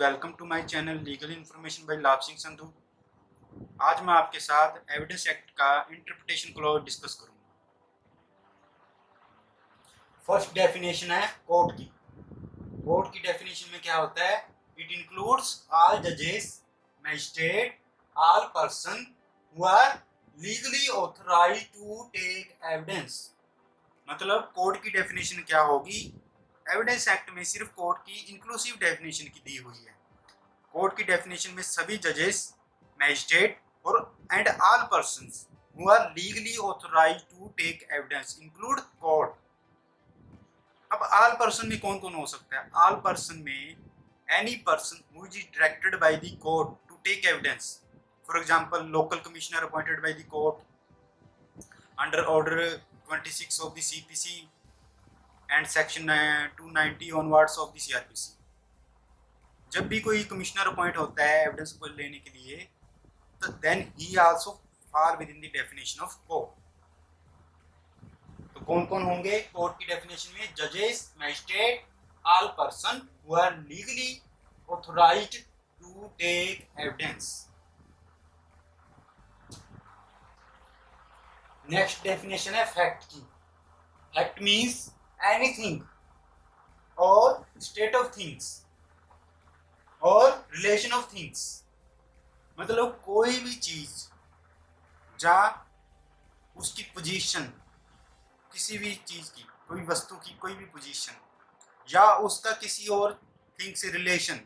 Welcome to my channel legal information by Labh Singh Sandhu. आज मैं आपके साथ एविडेंस एक्ट का इंटरप्रिटेशन क्लॉज डिस्कस करूंगा। फर्स्ट डेफिनेशन है कोर्ट की। कोर्ट की डेफिनेशन में क्या होता है? इट इंक्लूड्स ऑल जजेस, magistrate, all person who are legally authorised to take evidence. मतलब कोर्ट की डेफिनेशन क्या होगी? एविडेंस एक्ट में सिर्फ कोर्ट की इंक्लूसिव डेफिनेशन की दी हुई है। कोर्ट की डेफिनेशन में सभी जजेस, मैजिस्ट्रेट और and all persons who are legally authorised to take evidence include court. अब ऑल पर्सन में कौन कौन हो सकता है? ऑल पर्सन में any person who is directed by the court to take evidence. For example, local commissioner appointed by the court under order 26 of the CPC and section 290 onwards of the CrPC. जब भी कोई commissioner appoint होता है evidence को लेने के लिए, तो then he also fall within the definition of court. तो कौन कौन होंगे कोर्ट की डेफिनेशन में? जजेस, magistrate, all person who are legally authorised to take evidence. Next definition है फैक्ट की। फैक्ट मीन्स एनीथिंग और स्टेट ऑफ थिंग्स और रिलेशन ऑफ थिंग्स। मतलब कोई भी चीज या उसकी पोजीशन, किसी भी चीज की, कोई वस्तु की कोई भी पोजीशन या उसका किसी और थिंग से relation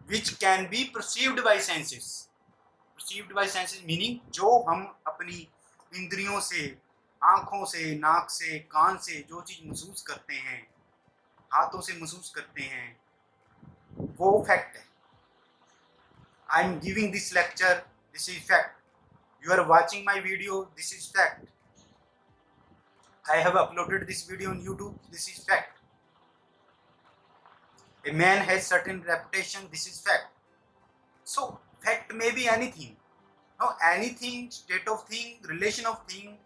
which can be perceived bye senses. Perceived bye senses meaning जो हम अपनी इंद्रियों से, आंखों से, नाक से, कान से जो चीज महसूस करते हैं, हाथों से महसूस करते हैं, वो फैक्ट है। I am giving this lecture, this is fact. You are watching my video, this is fact. I have uploaded this video on YouTube, this is fact. A man has certain reputation, this is fact. So fact may be anything. Now anything, state of thing, relation of thing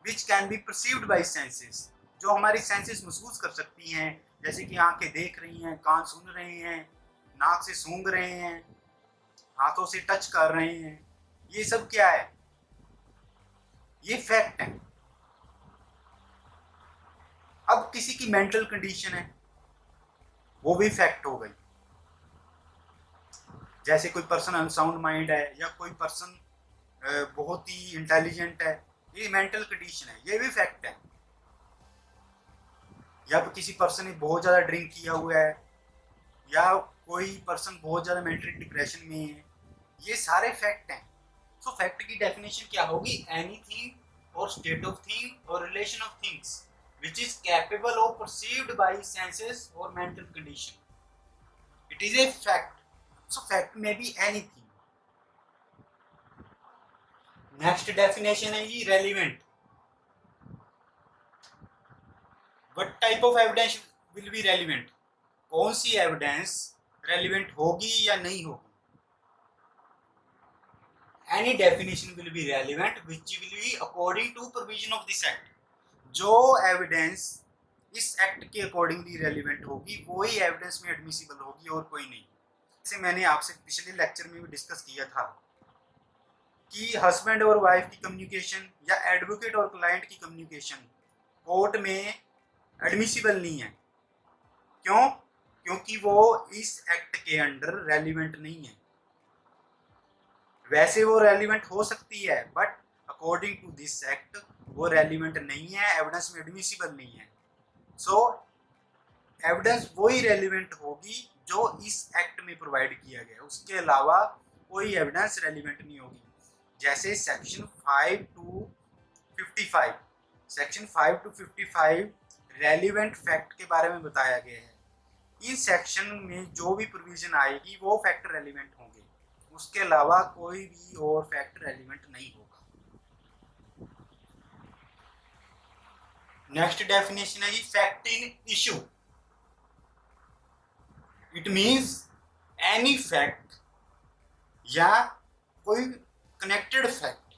which can be perceived by senses, जो हमारी senses महसूस कर सकती हैं, जैसे कि आंखें देख रही हैं, कान सुन रहे हैं, नाक से सूंघ रहे हैं, हाथों से टच कर रहे हैं, ये सब क्या है? ये फैक्ट है। अब किसी की मेंटल कंडीशन है, वो भी फैक्ट हो गई। जैसे कोई पर्सन अनसाउंड माइंड है या कोई पर्सन बहुत ही इंटेलिजेंट है, ये मेंटल कंडीशन है, ये भी फैक्ट है। या तो किसी पर्सन ने बहुत ज़्यादा ड्रिंक किया हुआ है या कोई पर्सन बहुत ज़्यादा मेंटल डिप्रेशन में है, ये सारे फैक्ट हैं। सो फैक्ट की डेफिनेशन क्या होगी? एनीथिंग और स्टेट ऑफ थिंग और relation of things which is capable of perceived by senses or mental condition. It is a fact. So fact may be anything. Next definition है जी relevant. What type of evidence will be relevant? कौन सी evidence relevant होगी या नहीं होगी? Any definition will be relevant which will be according to provision of this act. जो evidence इस act के accordingly relevant होगी वही एविडेंस में एडमिसिबल होगी और कोई नहीं। जैसे मैंने आपसे पिछले लेक्चर में भी डिस्कस किया था कि हस्बैंड और वाइफ की कम्युनिकेशन या एडवोकेट और क्लाइंट की कम्युनिकेशन कोर्ट में एडमिसिबल नहीं है। क्यों? क्योंकि वो इस एक्ट के अंडर रेलिवेंट नहीं है। वैसे वो रेलिवेंट हो सकती है but according to this act वो रेलिवेंट नहीं है, एविडेंस में एडमिसिबल नहीं है। सो एविडेंस वही रेलिवेंट होगी जो इस एक्ट में प्रोवाइड किया गया, उसके अलावा कोई एविडेंस रेलिवेंट नहीं होगी। जैसे section 5 to 55, section 5 to 55 relevant fact के बारे में बताया गया है। इस सेक्शन में जो भी प्रोविजन आएगी वो फैक्ट रेलिवेंट होंगे, उसके अलावा कोई भी और फैक्ट रेलिवेंट नहीं होगा। नेक्स्ट डेफिनेशन है जी fact in issue. It means any fact या कोई कनेक्टेड फैक्ट,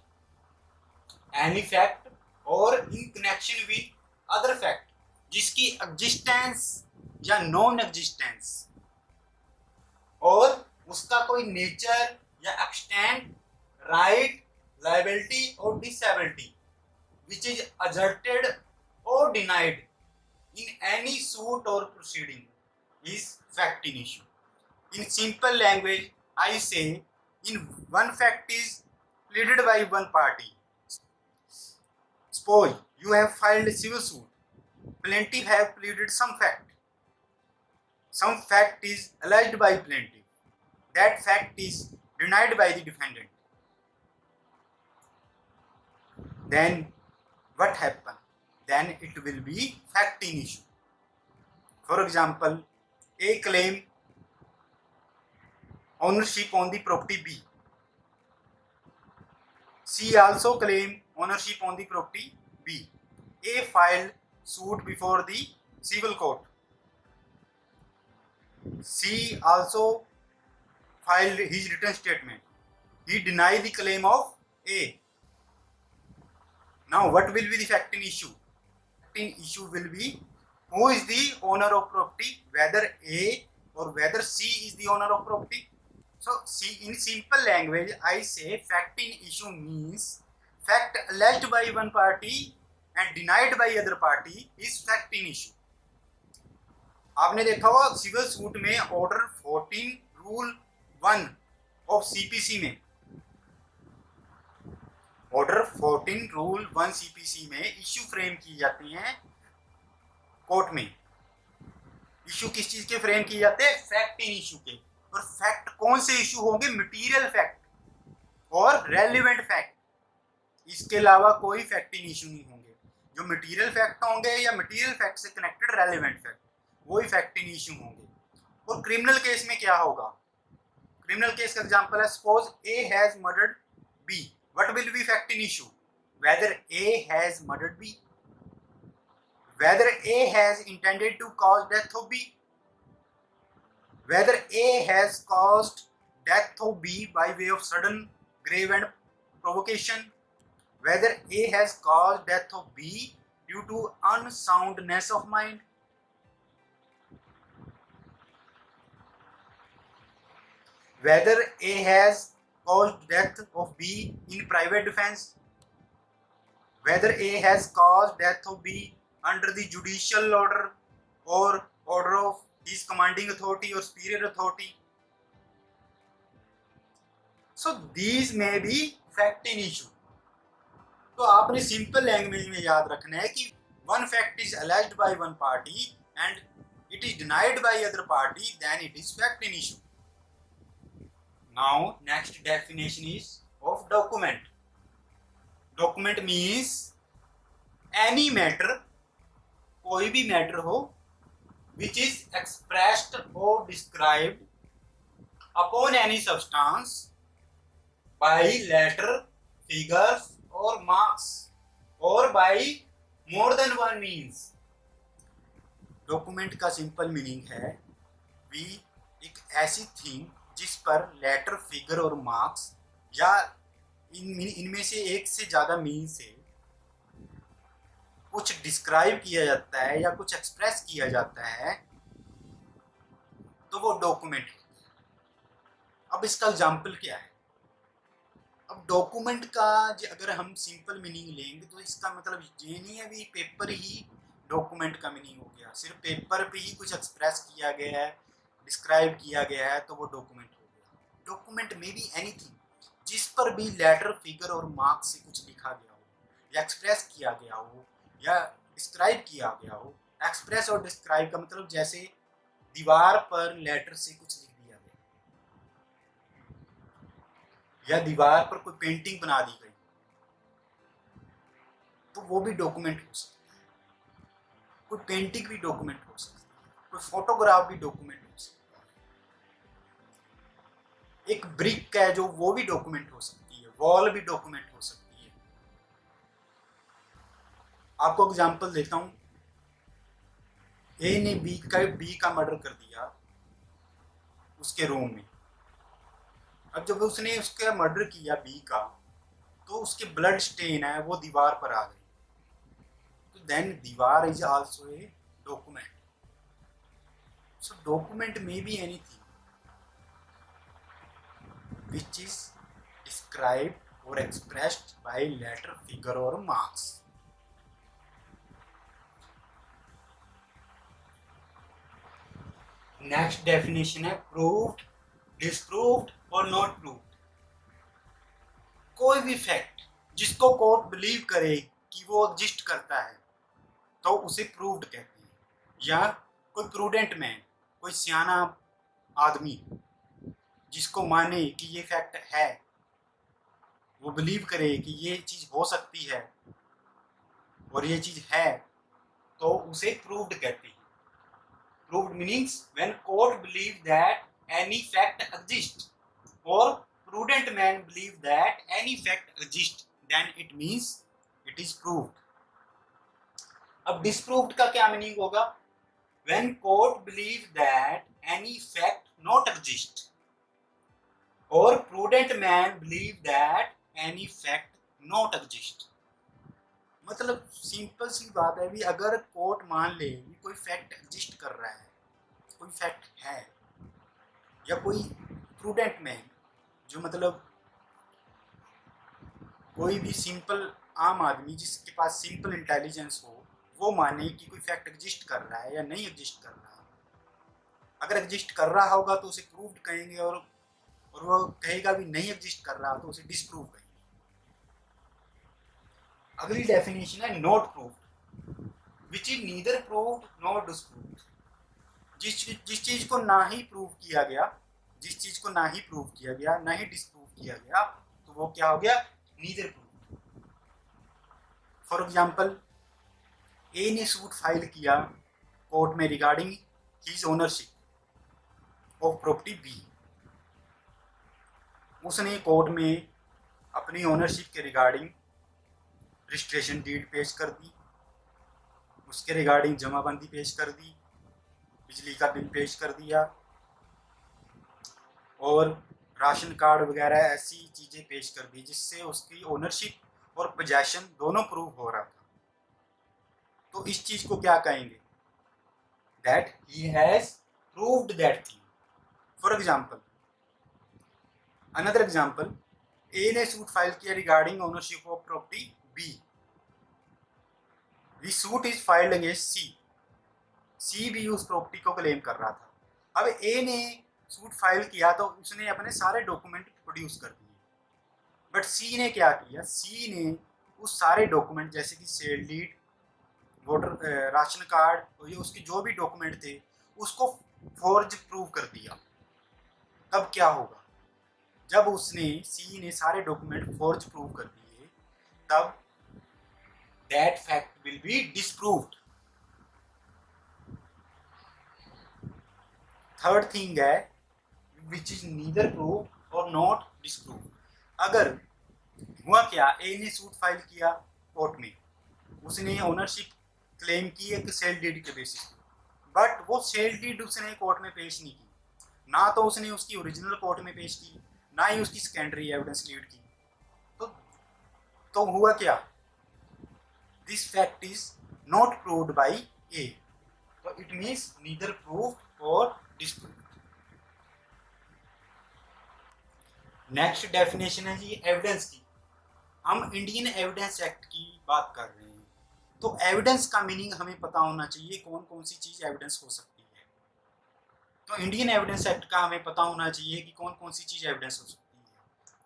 एनी फैक्ट और in connection with other fact जिसकी एग्जिस्टेंस या नॉन एग्जिस्टेंस उसका कोई नेचर या एक्सटेंट, राइट, लायबिलिटी और disability which is asserted or denied in any suit or proceeding is fact in issue. In simple language, I say in one fact is pleaded by one party. Suppose you have filed a civil suit. Plaintiff have pleaded some fact. Some fact is alleged by plaintiff. That fact is denied by the defendant. Then what happen? Then it will be fact in issue. For example, A claim ownership on the property B. C also claim ownership on the property B. A filed suit before the civil court. C also filed his written statement. He denied the claim of A. Now what will be the fact in issue? Fact in issue will be who is the owner of property, whether A or whether C is the owner of property. So see, in simple language, I say fact in issue means fact alleged by one party and denied by other party is fact in issue. आपने देखा होगा civil suit में order 14 rule 1 of CPC में, order 14 rule 1 CPC में issue frame की जाती हैं court में. इश्यू किस चीज के फ्रेम किए जाते हैं? फैक्ट इन इश्यू के. और फैक्ट कौन से इश्यू होंगे? मटेरियल फैक्ट और रेलेवेंट फैक्ट. इसके अलावा कोई फैक्ट इन इश्यू नहीं होंगे. जो मटेरियल फैक्ट होंगे या मटेरियल फैक्ट से कनेक्टेड रेलेवेंट फैक्ट, वही फैक्ट इन इश्यू होंगे. और क्रिमिनल केस में क्या होगा? क्रिमिनल केस का एग्जांपल है, suppose A has murdered B. What will be fact in issue? Whether A has murdered B, whether A has intended to cause death of B, whether A has caused death of B by way of sudden, grave and provocation, whether A has caused death of B due to unsoundness of mind, whether A has caused death of B in private defense, whether A has caused death of B under the judicial order or order of his commanding authority or superior authority. So these may be fact in issue. तो आपने simple language में याद रखना है कि one fact is alleged by one party and it is denied by other party, then it is fact in issue. Now next definition is of document. Document means any matter, कोई भी matter हो, which is expressed or described upon any substance by letter, figures or marks or by more than one means. Document का simple meaning है भी एक ऐसी thing जिस पर लेटर, फिगर और मार्क्स या इनमें से एक से ज़्यादा मीन से कुछ डिस्क्राइब किया जाता है या कुछ एक्सप्रेस किया जाता है, तो वो डॉक्यूमेंट है. अब इसका एग्जाम्पल क्या है? अब डॉक्यूमेंट का अगर हम सिंपल मीनिंग लेंगे तो इसका मतलब ये नहीं है भी पेपर ही डॉक्यूमेंट का मीनिंग हो गया. सिर्फ पेपर पे ही कुछ एक्सप्रेस किया गया है, डिस्क्राइब किया गया है, तो वो डॉक्यूमेंट हो गया. डॉक्यूमेंट में भी एनीथिंग जिस पर भी लेटर, फिगर और मार्क से कुछ लिखा गया हो या एक्सप्रेस किया गया हो या डिस्क्राइब किया गया हो. एक्सप्रेस और डिस्क्राइब का मतलब जैसे दीवार पर लेटर से कुछ लिख दिया गया या दीवार पर कोई पेंटिंग बना दी गई, तो वो भी डॉक्यूमेंट हो सकता है. कोई पेंटिंग भी डॉक्यूमेंट हो सकती है, कोई फोटोग्राफ भी डॉक्यूमेंट हो सकता है. एक ब्रिक है जो, वो भी डॉक्यूमेंट हो सकती है. वॉल भी डॉक्यूमेंट हो सकती है. आपको एग्जांपल देता हूं. ए ने बी का मर्डर कर दिया उसके रूम में. अब जब उसने उसका मर्डर किया बी का, तो उसके ब्लड स्टेन है वो दीवार पर आ गई. तो देन दीवार is also a document. So document में भी anything which is described or expressed by letter, figure or marks. Next definition है प्रूव्ड, डिस्प्रूव्ड और नॉट प्रूव्ड। कोई भी फैक्ट जिसको कोर्ट बिलीव करे कि वो एग्जिस्ट करता है तो उसे प्रूव्ड कहते हैं। या कोई प्रूडेंट मैन, कोई सियाना आदमी जिसको माने कि ये फैक्ट है, वो बिलीव करे कि ये चीज़ हो सकती है और ये चीज़ है, तो उसे प्रूव्ड कहते हैं। Proved meanings when court believe that any fact exist और prudent man believe that any fact exists, then it means it is proved. अब disproved का क्या मीनिंग होगा? When court believe that any fact not exist or prudent man believe that any fact not exist. मतलब simple सी बात है भी, अगर court मान ले कि कोई फैक्ट एग्जिस्ट कर रहा है, कोई फैक्ट है, या कोई प्रूडेंट मैन जो मतलब कोई भी सिंपल आम आदमी जिसके पास सिंपल इंटेलिजेंस हो, वो माने कि कोई फैक्ट एग्जिस्ट कर रहा है या नहीं एग्जिस्ट कर रहा। अगर एग्जिस्ट कर रहा होगा तो उसे प्रूव्ड कहेंगे, और वो कहेगा भी नहीं एग्जिस्ट कर रहा तो उसे डिसप्रूव कहेंगे। अगली डेफिनेशन है not proved, which is neither proved nor disproved. जिस चीज को ना ही प्रूव किया गया, जिस चीज को ना ही प्रूव किया गया, ना ही डिसप्रूव किया गया, तो वो क्या हो गया? Neither proved. For example, A ने सूट फाइल किया कोर्ट में regarding his ownership of property B. उसने कोर्ट में अपनी ओनरशिप के रिगार्डिंग रजिस्ट्रेशन डीड पेश कर दी, उसके रिगार्डिंग जमाबंदी पेश कर दी, बिजली का बिल पेश कर दिया और राशन कार्ड वगैरह ऐसी चीज़ें पेश कर दी जिससे उसकी ओनरशिप और पोजेशन दोनों प्रूव हो रहा था। तो इस चीज़ को क्या कहेंगे? That he has proved that thing. For example, another example, A ने सूट फाइल किया regarding ownership of property B. The suit is filed against C. C भी उस प्रॉपर्टी को क्लेम कर रहा था। अब ए ने सूट फाइल किया तो उसने अपने सारे डॉक्यूमेंट प्रोड्यूस कर दिए, बट सी ने क्या किया? सी ने उस सारे डॉक्यूमेंट जैसे कि sale deed, voter ration card और ये उसके जो भी डॉक्यूमेंट थे उसको फॉर्ज प्रूव कर दिया। तब क्या होगा? जब उसने सी ने सारे डॉक्यूमेंट फॉर्ज प्रूव कर दिए, तब that fact will be disproved. Third thing है विच इज नीदर प्रूव और नॉट डिसप्रूव। अगर हुआ क्या, ए ने सूट फाइल किया कोर्ट में, उसने ओनरशिप क्लेम की एक सेल डीड के बेसिस पे, बट वो सेल डीड उसने कोर्ट में पेश नहीं की, ना तो उसने उसकी ओरिजिनल कोर्ट में पेश की, ना ही उसकी सेकेंडरी एविडेंस लीड की। तो हुआ क्या? This fact is not proved by A, तो इट मीन्स नीदर प्रूव्ड और डिसप्रूव्ड। नेक्स्ट डेफिनेशन है जी एविडेंस की। हम इंडियन एविडेंस एक्ट की बात कर रहे हैं, तो एविडेंस का मीनिंग हमें पता होना चाहिए, कौन कौन सी चीज़ एविडेंस हो सकती है। तो इंडियन एविडेंस एक्ट का हमें पता होना चाहिए कि कौन कौन सी चीज़ एविडेंस हो सकती है।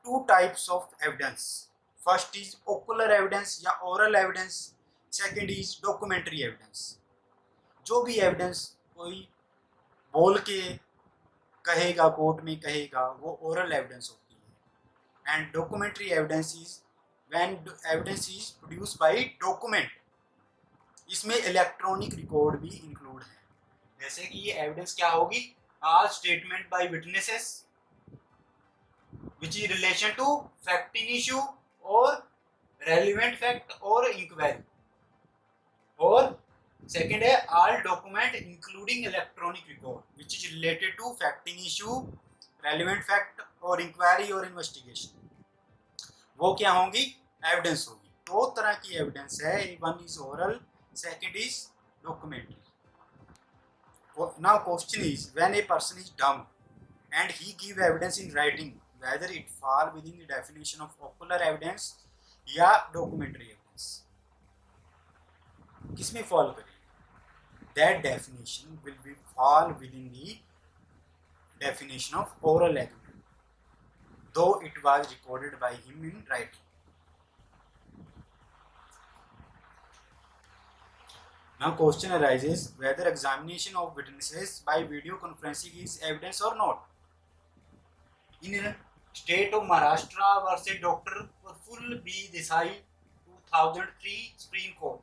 Two types of evidence, first is ocular evidence या oral evidence, second is documentary evidence. जो भी एविडेंस कोई बोल के कहेगा, कोर्ट में कहेगा, वो ओरल एविडेंस होती है। And documentary evidence is when evidence is produced by document. इसमें इलेक्ट्रॉनिक रिकॉर्ड भी इंक्लूड है। जैसे कि ये एविडेंस क्या होगी? All statement by witnesses which is relation to fact in issue और रेलिवेंट फैक्ट और इंक्वायरी। और सेकेंड है all document including electronic record which is related to fact in issue, relevant fact और इंक्वायरी और investigation. वो क्या होंगी? Evidence होगी। दो तरह की एविडेंस है, one is oral, second is documentary. Now question is when a person is dumb and he give evidence in writing, whether it fall within the definition of ocular evidence या documentary evidence. किसमें fall करेगा? That definition will be fall within the definition of oral evidence, though it was recorded by him in writing. Now question arises whether examination of witnesses by video conferencing is evidence or not. In State of Maharashtra versus Dr. Praful B. Desai 2003 Supreme Court.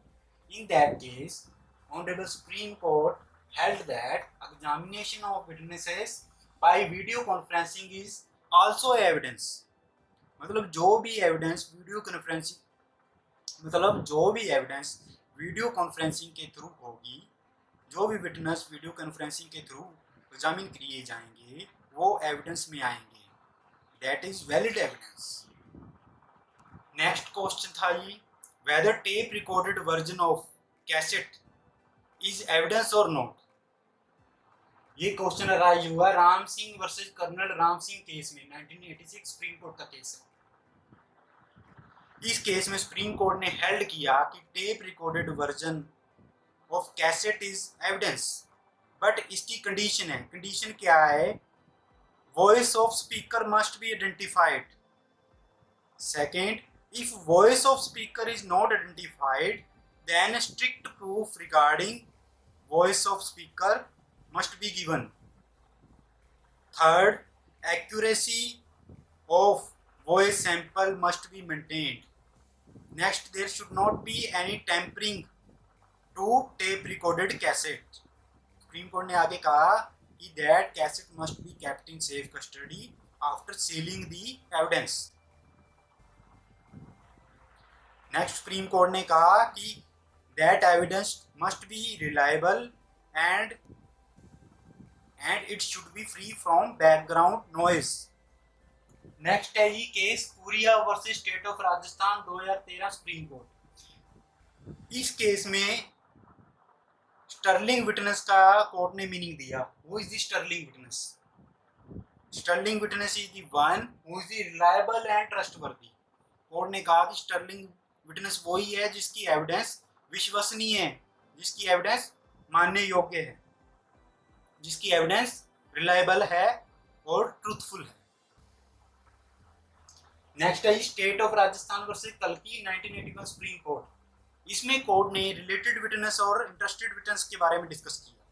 In that case, Honorable Supreme Court held that examination of witnesses by video conferencing is also evidence. मतलब जो भी evidence video conferencing video conferencing के through होगी, जो भी witness video conferencing के through examine किए जाएंगे वो एविडेंस में आएंगे. That is valid evidence. Next question था ये, whether tape recorded version of cassette is evidence और नॉट. ये क्वेश्चन अराइज हुआ Ram Singh versus colonel Ram Singh case में, 1986 सुप्रीम कोर्ट का केस है. इस केस में सुप्रीम कोर्ट ने हेल्ड किया कि tape recorded version of cassette is evidence, but इसकी कंडीशन है. कंडीशन क्या है? Voice of speaker must be identified. Second, if voice of speaker is not identified then strict proof regarding voice of speaker must be given. Third, accuracy of voice sample must be maintained. Next, there should not be any tampering to tape recorded cassette. Supreme Court ने आगे कहा कि that cassette must be kept in safe custody after sealing the evidence. Next, Supreme Court ने कहा कि that evidence must be reliable and it should be free from background noise. Next है ये case Puriya versus state of Rajasthan 2013 supreme court. इस case में sterling witness का court ने meaning दिया. Who is the sterling witness? Sterling witness is the one who is the reliable and trustworthy. Court ने कहा कि स्टर्लिंग विटनेस वही है जिसकी एविडेंस विश्वसनीय है, जिसकी एविडेंस मानने योग्य है, जिसकी एविडेंस रिलायबल है और ट्रूथफुल है. नेक्स्ट है स्टेट ऑफ राजस्थान वर्सेस कल्की 1981 सुप्रीम कोर्ट. इसमें कोर्ट ने रिलेटेड विटनेस और इंटरेस्टेड विटनेस के बारे में डिस्कस किया.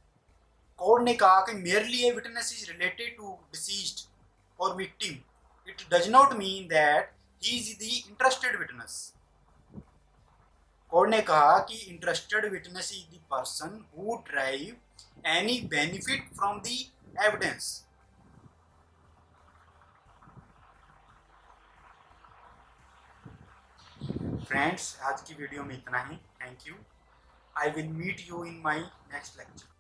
कोर्ट ने कहा कि merely a witness is related to deceased और victim, it does not mean that he is the interested witness. Court ने कहा कि interested witness is the person who drive any benefit from the evidence. Friends, आज की video में इतना ही. Thank you. I will meet you in my next lecture.